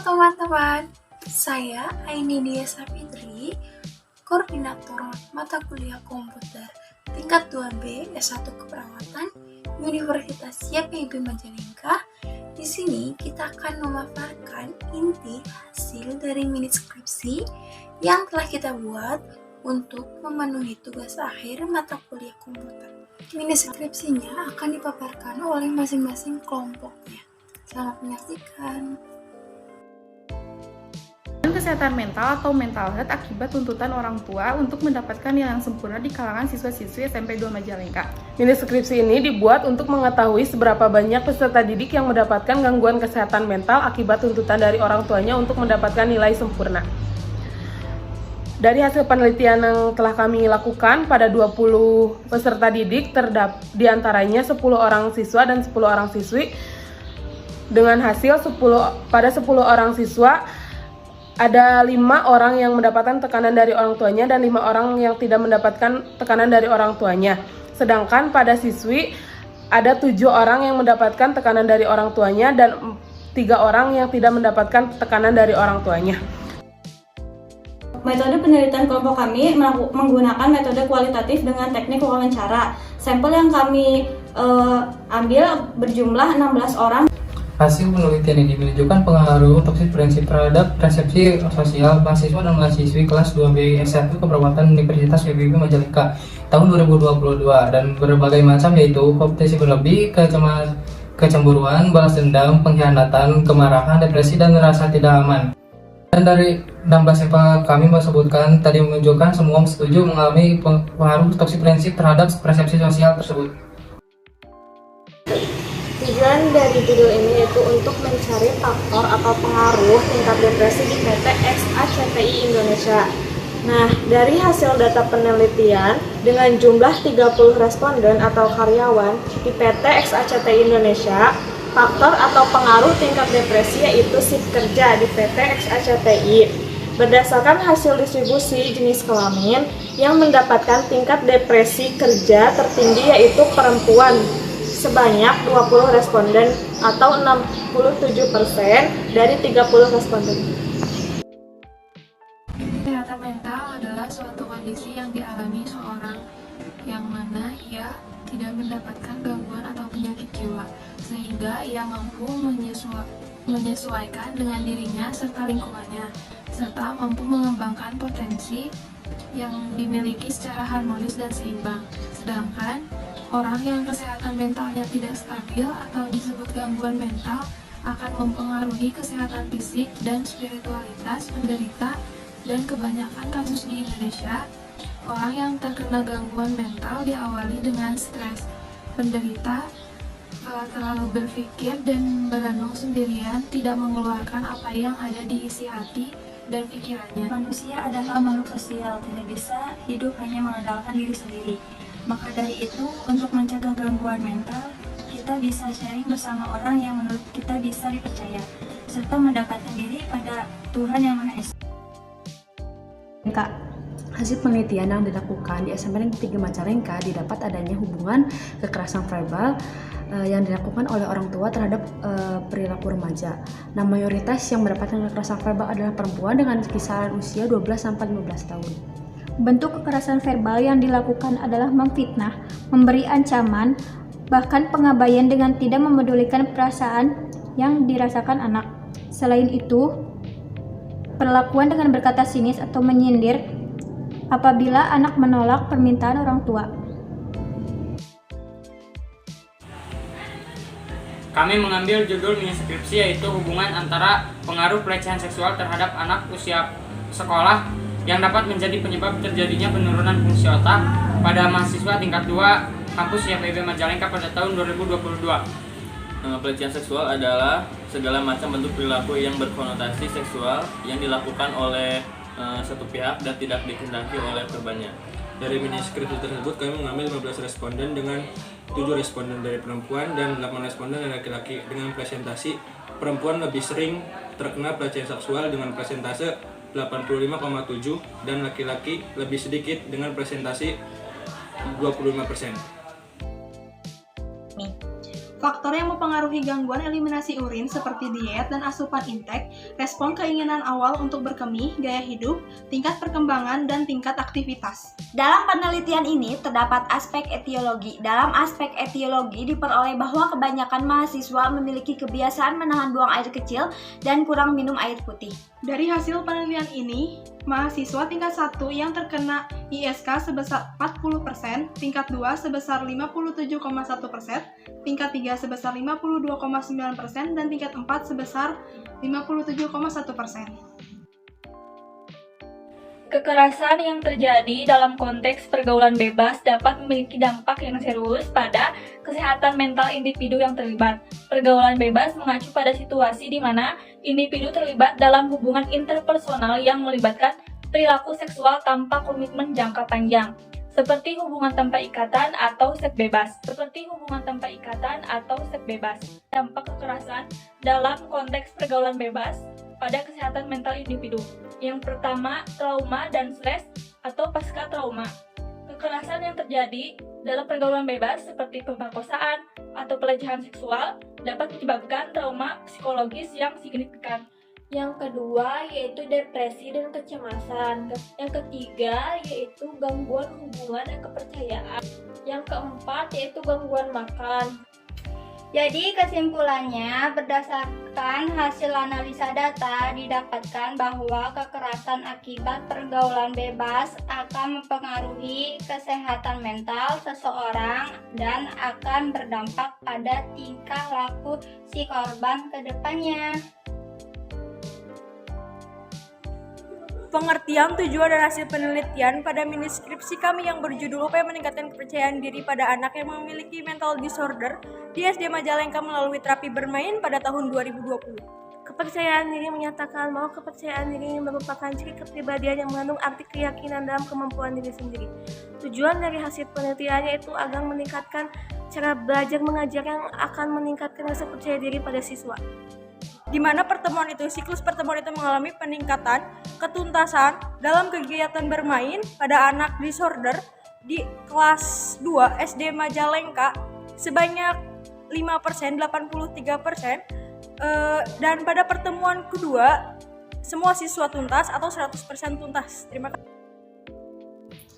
teman-teman, saya Aini Dia Sapitri, Koordinator Mata Kuliah Komputer tingkat 2B S1 Keperawatan Universitas YPIB Majalengka. Di sini kita akan memaparkan inti hasil dari mini skripsi yang telah kita buat untuk memenuhi tugas akhir mata kuliah komputer. Mini skripsinya akan dipaparkan oleh masing-masing kelompoknya. Selamat menyaksikan. Kesehatan mental atau mental health akibat tuntutan orang tua untuk mendapatkan nilai yang sempurna di kalangan siswa-siswi SMP 2 Majalengka. Mini skripsi ini dibuat untuk mengetahui seberapa banyak peserta didik yang mendapatkan gangguan kesehatan mental akibat tuntutan dari orang tuanya untuk mendapatkan nilai sempurna. Dari hasil penelitian yang telah kami lakukan pada 20 peserta didik, diantaranya 10 orang siswa dan 10 orang siswi. Dengan hasil pada 10 orang siswa, ada 5 orang yang mendapatkan tekanan dari orang tuanya dan 5 orang yang tidak mendapatkan tekanan dari orang tuanya. Sedangkan pada siswi ada 7 orang yang mendapatkan tekanan dari orang tuanya dan 3 orang yang tidak mendapatkan tekanan dari orang tuanya. Metode penelitian kelompok kami menggunakan metode kualitatif dengan teknik wawancara. Sampel yang kami ambil berjumlah 16 orang. Hasil penelitian ini menunjukkan pengaruh toksik prinsip terhadap persepsi sosial mahasiswa dan mahasiswi kelas 2B S1 Keperawatan Universitas YPIB Majalengka tahun 2022 dan berbagai macam, yaitu kompetisi berlebih, kecemburuan, balas dendam, pengkhianatan, kemarahan, depresi, dan rasa tidak aman. Dan dari 16 sampel kami sebutkan tadi menunjukkan semua setuju mengalami pengaruh toksik prinsip terhadap persepsi sosial tersebut. Tujuan dari judul ini yaitu untuk mencari faktor atau pengaruh tingkat depresi di PT XACTI Indonesia. Nah, dari hasil data penelitian dengan jumlah 30 responden atau karyawan di PT XACTI Indonesia, faktor atau pengaruh tingkat depresi yaitu shift kerja di PT XACTI. Berdasarkan hasil distribusi jenis kelamin yang mendapatkan tingkat depresi kerja tertinggi yaitu perempuan, sebanyak 20 responden atau 67% dari 30 responden. Kesehatan mental adalah suatu kondisi yang dialami seorang yang mana ia tidak mendapatkan gangguan atau penyakit jiwa, sehingga ia mampu menyesuaikan dengan dirinya serta lingkungannya, serta mampu mengembangkan potensi yang dimiliki secara harmonis dan seimbang. Sedangkan orang yang kesehatan mentalnya tidak stabil atau disebut gangguan mental akan mempengaruhi kesehatan fisik dan spiritualitas penderita, dan kebanyakan kasus di Indonesia, orang yang terkena gangguan mental diawali dengan stres. Penderita terlalu berpikir dan merenung sendirian, tidak mengeluarkan apa yang ada di isi hati dan pikirannya. Manusia adalah makhluk sosial, tidak bisa hidup hanya mengandalkan diri sendiri. Maka dari itu, untuk mencegah gangguan mental, kita bisa sharing bersama orang yang menurut kita bisa dipercaya, serta mendekatkan diri pada Tuhan Yang Maha Esa. Hasil penelitian yang dilakukan di SMP Negeri 3 Majalengka didapat adanya hubungan kekerasan verbal yang dilakukan oleh orang tua terhadap perilaku remaja. Nah, mayoritas yang mendapatkan kekerasan verbal adalah perempuan dengan kisaran usia 12-15 tahun. Bentuk kekerasan verbal yang dilakukan adalah memfitnah, memberi ancaman, bahkan pengabaian dengan tidak memedulikan perasaan yang dirasakan anak. Selain itu, perlakuan dengan berkata sinis atau menyindir apabila anak menolak permintaan orang tua. Kami mengambil judul mini skripsi yaitu hubungan antara pengaruh pelecehan seksual terhadap anak usia sekolah yang dapat menjadi penyebab terjadinya penurunan fungsi otak pada mahasiswa tingkat 2 kampus YPIB Majalengka pada tahun 2022. Pelecehan seksual adalah segala macam bentuk perilaku yang berkonotasi seksual yang dilakukan oleh satu pihak dan tidak dikehendaki oleh korbannya. Dari mini skripsi tersebut kami mengambil 15 responden dengan 7 responden dari perempuan dan 8 responden dari laki-laki dengan presentasi perempuan lebih sering terkena pelecehan seksual dengan presentase 85,7 dan laki-laki lebih sedikit dengan presentasi 25%. Faktor faktor yang mempengaruhi gangguan eliminasi urin seperti diet dan asupan intek, respon keinginan awal untuk berkemih, gaya hidup, tingkat perkembangan, dan tingkat aktivitas. Dalam penelitian ini terdapat aspek etiologi. Dalam aspek etiologi diperoleh bahwa kebanyakan mahasiswa memiliki kebiasaan menahan buang air kecil dan kurang minum air putih. Dari hasil penelitian ini, mahasiswa tingkat 1 yang terkena ISK sebesar 40%, tingkat 2 sebesar 57,1%, tingkat 3 sebesar 52,9%, dan tingkat 4 sebesar 57,1%. Kekerasan yang terjadi dalam konteks pergaulan bebas dapat memiliki dampak yang serius pada kesehatan mental individu yang terlibat. Pergaulan bebas mengacu pada situasi di mana individu terlibat dalam hubungan interpersonal yang melibatkan perilaku seksual tanpa komitmen jangka panjang, seperti hubungan tanpa ikatan atau seks bebas. Dampak kekerasan dalam konteks pergaulan bebas pada kesehatan mental individu. Yang pertama, trauma dan stres atau pasca trauma. Kekerasan yang terjadi dalam pergaulan bebas seperti pemerkosaan atau pelecehan seksual dapat menyebabkan trauma psikologis yang signifikan. Yang kedua yaitu depresi dan kecemasan. Yang ketiga yaitu gangguan hubungan dan kepercayaan. Yang keempat yaitu gangguan makan. Jadi kesimpulannya, berdasarkan hasil analisa data didapatkan bahwa kekerasan akibat pergaulan bebas akan mempengaruhi kesehatan mental seseorang dan akan berdampak pada tingkah laku si korban ke depannya. Pengertian, tujuan, dan hasil penelitian pada mini skripsi kami yang berjudul Upaya Meningkatkan Kepercayaan Diri pada Anak yang Memiliki Mental Disorder di SD Majalengka melalui terapi bermain pada tahun 2020. Kepercayaan diri menyatakan bahwa kepercayaan diri merupakan ciri kepribadian yang mengandung arti keyakinan dalam kemampuan diri sendiri. Tujuan dari hasil penelitiannya itu agar meningkatkan cara belajar mengajar yang akan meningkatkan rasa percaya diri pada siswa. Di mana siklus pertemuan itu mengalami peningkatan ketuntasan dalam kegiatan bermain pada anak disorder di kelas 2 SD Majalengka sebanyak 5%, 83%, dan pada pertemuan kedua semua siswa tuntas atau 100% tuntas. Terima kasih.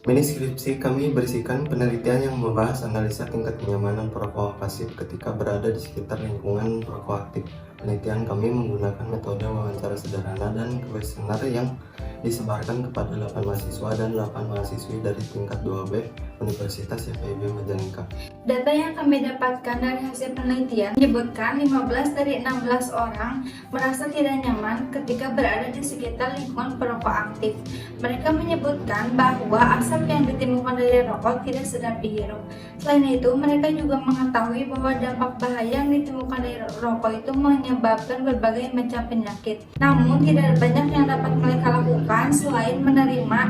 Mini skripsi kami berisikan penelitian yang membahas analisa tingkat kenyamanan perokok pasif ketika berada di sekitar lingkungan perokok aktif. Penelitian kami menggunakan metode wawancara sederhana dan kuesioner yang disebarkan kepada 8 mahasiswa dan 8 mahasiswi dari tingkat 2B Universitas FEB Majalengka. Data yang kami dapatkan dari hasil penelitian menyebutkan 15 dari 16 orang merasa tidak nyaman ketika berada di sekitar lingkungan perokok aktif. Mereka menyebutkan bahwa asap yang ditimbulkan dari rokok tidak sedap dihirup. Selain itu, mereka juga mengetahui bahwa dampak bahaya yang ditimbulkan dari rokok itu menyebabkan berbagai macam penyakit. Namun, tidak banyak yang dapat mereka lakukan selain menerima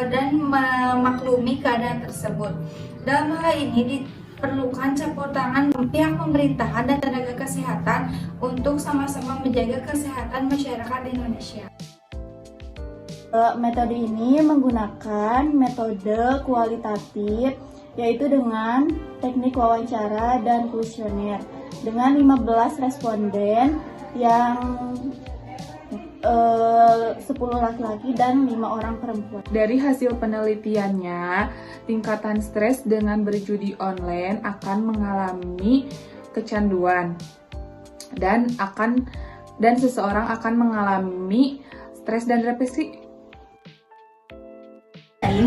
dan memaklumi keadaan tersebut. Dalam hal ini diperlukan campur tangan pihak pemerintahan dan tenaga kesehatan untuk sama-sama menjaga kesehatan masyarakat di Indonesia. Metode ini menggunakan metode kualitatif, yaitu dengan teknik wawancara dan kuesioner dengan 15 responden yang 10 laki-laki dan 5 orang perempuan. Dari hasil penelitiannya, tingkatan stres dengan berjudi online akan mengalami kecanduan dan seseorang akan mengalami stres dan depresi.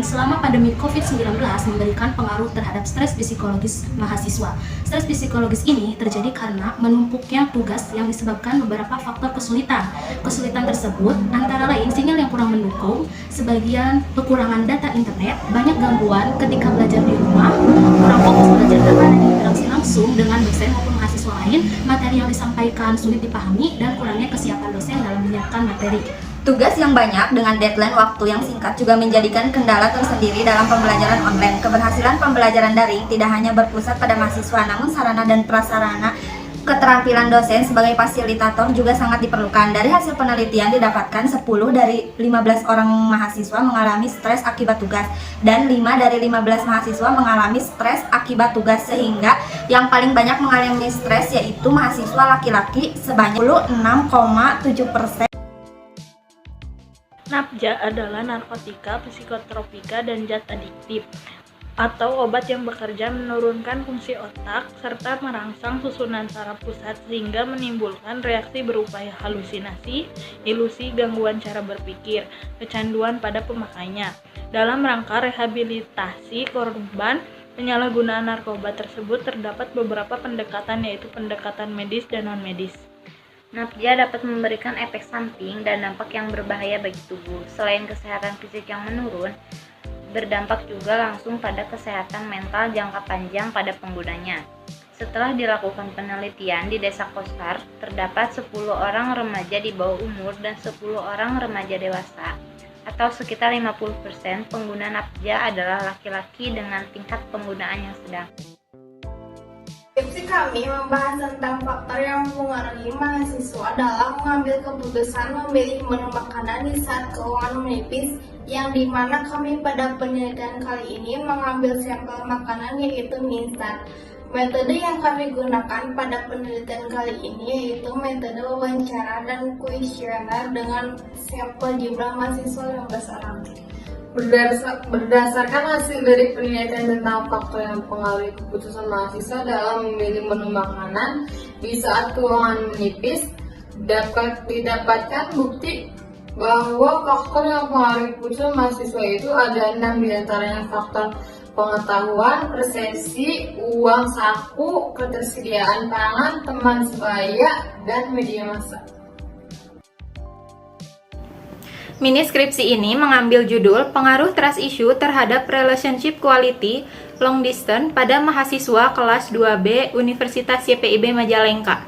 Selama pandemi COVID-19 memberikan pengaruh terhadap stres psikologis mahasiswa. Stres psikologis ini terjadi karena menumpuknya tugas yang disebabkan beberapa faktor kesulitan. Kesulitan tersebut antara lain sinyal yang kurang mendukung, sebagian kekurangan data internet, banyak gangguan ketika belajar di rumah, kurang fokus belajar karena ada interaksi langsung dengan dosen maupun mahasiswa lain, materi yang disampaikan sulit dipahami, dan kurangnya kesiapan dosen dalam menyiapkan materi. Tugas yang banyak dengan deadline waktu yang singkat juga menjadikan kendala tersendiri dalam pembelajaran online. Keberhasilan pembelajaran daring tidak hanya berpusat pada mahasiswa, namun sarana dan prasarana Keterampilan dosen sebagai fasilitator juga sangat diperlukan. Dari hasil penelitian didapatkan 10 dari 15 orang mahasiswa mengalami stres akibat tugas dan 5 dari 15 mahasiswa mengalami stres akibat tugas, sehingga yang paling banyak mengalami stres yaitu mahasiswa laki-laki sebanyak 6,7%. Napja adalah narkotika, psikotropika, dan zat adiktif atau obat yang bekerja menurunkan fungsi otak serta merangsang susunan saraf pusat sehingga menimbulkan reaksi berupa halusinasi, ilusi, gangguan cara berpikir, kecanduan pada pemakainya. Dalam rangka rehabilitasi korban penyalahgunaan narkoba tersebut terdapat beberapa pendekatan, yaitu pendekatan medis dan non-medis. Napja dapat memberikan efek samping dan dampak yang berbahaya bagi tubuh. Selain kesehatan fisik yang menurun, berdampak juga langsung pada kesehatan mental jangka panjang pada penggunanya. Setelah dilakukan penelitian di Desa Kosar, terdapat 10 orang remaja di bawah umur dan 10 orang remaja dewasa, atau sekitar 50% pengguna Napja adalah laki-laki dengan tingkat penggunaan yang sedang. Skripsi kami membahas tentang faktor yang mempengaruhi mahasiswa dalam mengambil keputusan memilih menu makanan di saat keuangan menipis, yang dimana kami pada penelitian kali ini mengambil sampel makanan yaitu mie instan. Metode yang kami gunakan pada penelitian kali ini yaitu metode wawancara dan kuesioner dengan sampel jumlah mahasiswa 15 orang. Berdasarkan hasil dari penelitian tentang faktor yang mempengaruhi keputusan mahasiswa dalam memilih menu makanan di saat keuangan menipis, dapat didapatkan bukti bahwa faktor yang mempengaruhi keputusan mahasiswa itu ada 6 diantaranya: faktor pengetahuan, persepsi, uang saku, ketersediaan pangan, teman sebaya, dan media massa. Mini skripsi ini mengambil judul Pengaruh Trust Issue terhadap Relationship Quality Long Distance pada mahasiswa kelas 2B Universitas YPIB Majalengka.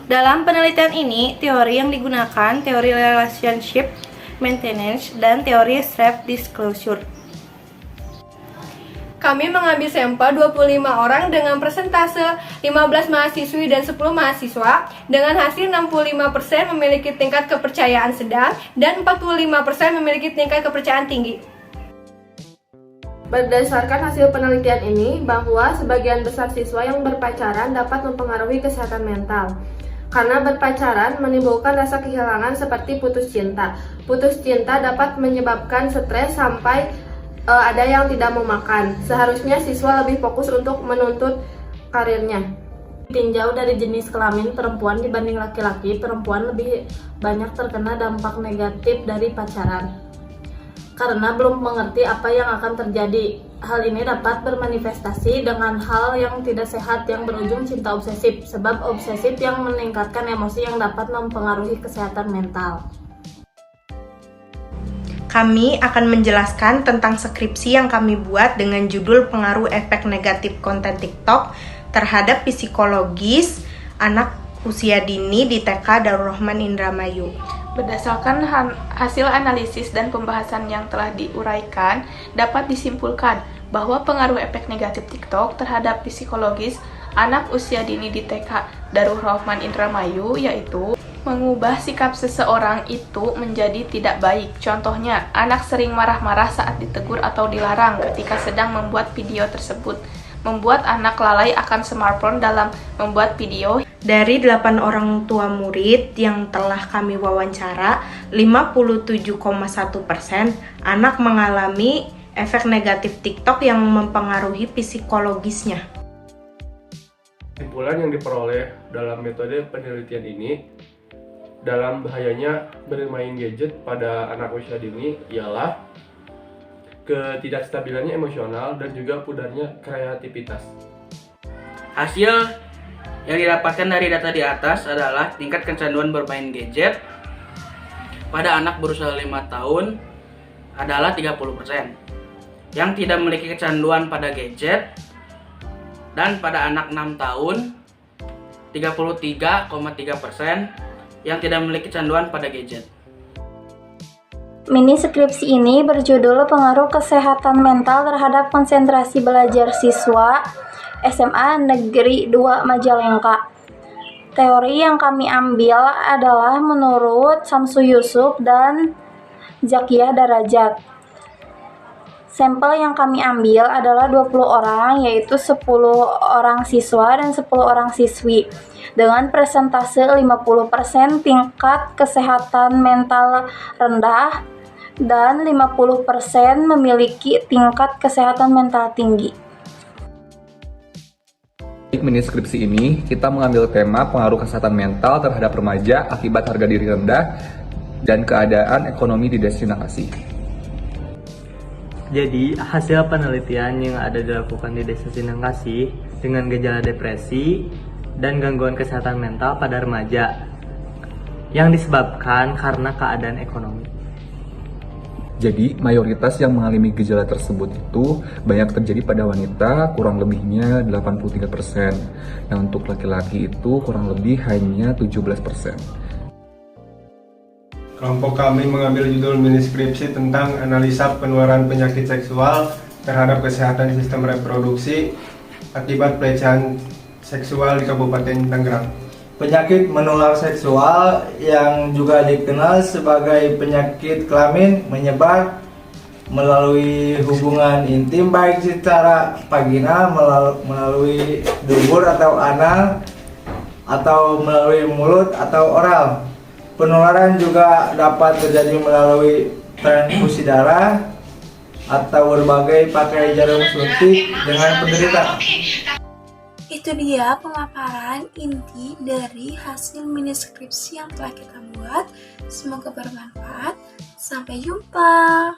Dalam penelitian ini, teori yang digunakan teori relationship maintenance dan teori self-disclosure. Kami mengambil sampel 25 orang dengan persentase 15 mahasiswi dan 10 mahasiswa dengan hasil 65% memiliki tingkat kepercayaan sedang dan 45% memiliki tingkat kepercayaan tinggi. Berdasarkan hasil penelitian ini, bahwa sebagian besar siswa yang berpacaran dapat mempengaruhi kesehatan mental. Karena berpacaran menimbulkan rasa kehilangan seperti putus cinta. Putus cinta dapat menyebabkan stres sampai ada yang tidak mau makan. Seharusnya siswa lebih fokus untuk menuntut karirnya. Tinjau dari jenis kelamin perempuan dibanding laki-laki, perempuan lebih banyak terkena dampak negatif dari pacaran karena belum mengerti apa yang akan terjadi. Hal ini dapat bermanifestasi dengan hal yang tidak sehat yang berujung cinta obsesif, sebab obsesif yang meningkatkan emosi yang dapat mempengaruhi kesehatan mental. Kami akan menjelaskan tentang skripsi yang kami buat dengan judul Pengaruh Efek Negatif Konten TikTok terhadap Psikologis Anak Usia Dini di TK Darul Rahman Indramayu. Berdasarkan hasil analisis dan pembahasan yang telah diuraikan, dapat disimpulkan bahwa pengaruh efek negatif TikTok terhadap psikologis anak usia dini di TK Darul Rahman Indramayu yaitu mengubah sikap seseorang itu menjadi tidak baik. Contohnya, anak sering marah-marah saat ditegur atau dilarang ketika sedang membuat video tersebut. Membuat anak lalai akan smartphone dalam membuat video. Dari 8 orang tua murid yang telah kami wawancara, 57,1% anak mengalami efek negatif TikTok yang mempengaruhi psikologisnya. Kesimpulan yang diperoleh dalam metode penelitian ini dalam bahayanya bermain gadget pada anak usia dini ialah ketidakstabilannya emosional dan juga pudarnya kreativitas. Hasil yang didapatkan dari data di atas adalah tingkat kecanduan bermain gadget pada anak berusia 5 tahun adalah 30%. Yang tidak memiliki kecanduan pada gadget dan pada anak 6 tahun 33,3%. Yang tidak memiliki kecanduan pada gadget. Mini skripsi ini berjudul Pengaruh Kesehatan Mental terhadap Konsentrasi Belajar Siswa SMA Negeri 2 Majalengka. Teori yang kami ambil adalah menurut Samsu Yusuf dan Zakiyah Darajat. Sampel yang kami ambil adalah 20 orang, yaitu 10 orang siswa dan 10 orang siswi. Dengan persentase 50% tingkat kesehatan mental rendah dan 50% memiliki tingkat kesehatan mental tinggi. Di mini skripsi ini, kita mengambil tema pengaruh kesehatan mental terhadap remaja akibat harga diri rendah dan keadaan ekonomi di destinasi. Jadi, hasil penelitian yang ada dilakukan di destinasi dengan gejala depresi dan gangguan kesehatan mental pada remaja yang disebabkan karena keadaan ekonomi. Jadi, mayoritas yang mengalami gejala tersebut itu banyak terjadi pada wanita, kurang lebihnya 83%. Nah, untuk laki-laki itu kurang lebih hanya 17%. Kelompok kami mengambil judul mini skripsi tentang analisa penularan penyakit seksual terhadap kesehatan sistem reproduksi akibat pelecehan seksual di Kabupaten Tangerang. Penyakit menular seksual yang juga dikenal sebagai penyakit kelamin menyebar melalui hubungan intim baik secara vaginal, melalui dubur atau anal, atau melalui mulut atau oral. Penularan juga dapat terjadi melalui transfusi darah atau berbagai pakai jarum suntik dengan penderita. Itu dia pemaparan inti dari hasil mini skripsi yang telah kita buat. Semoga bermanfaat. Sampai jumpa.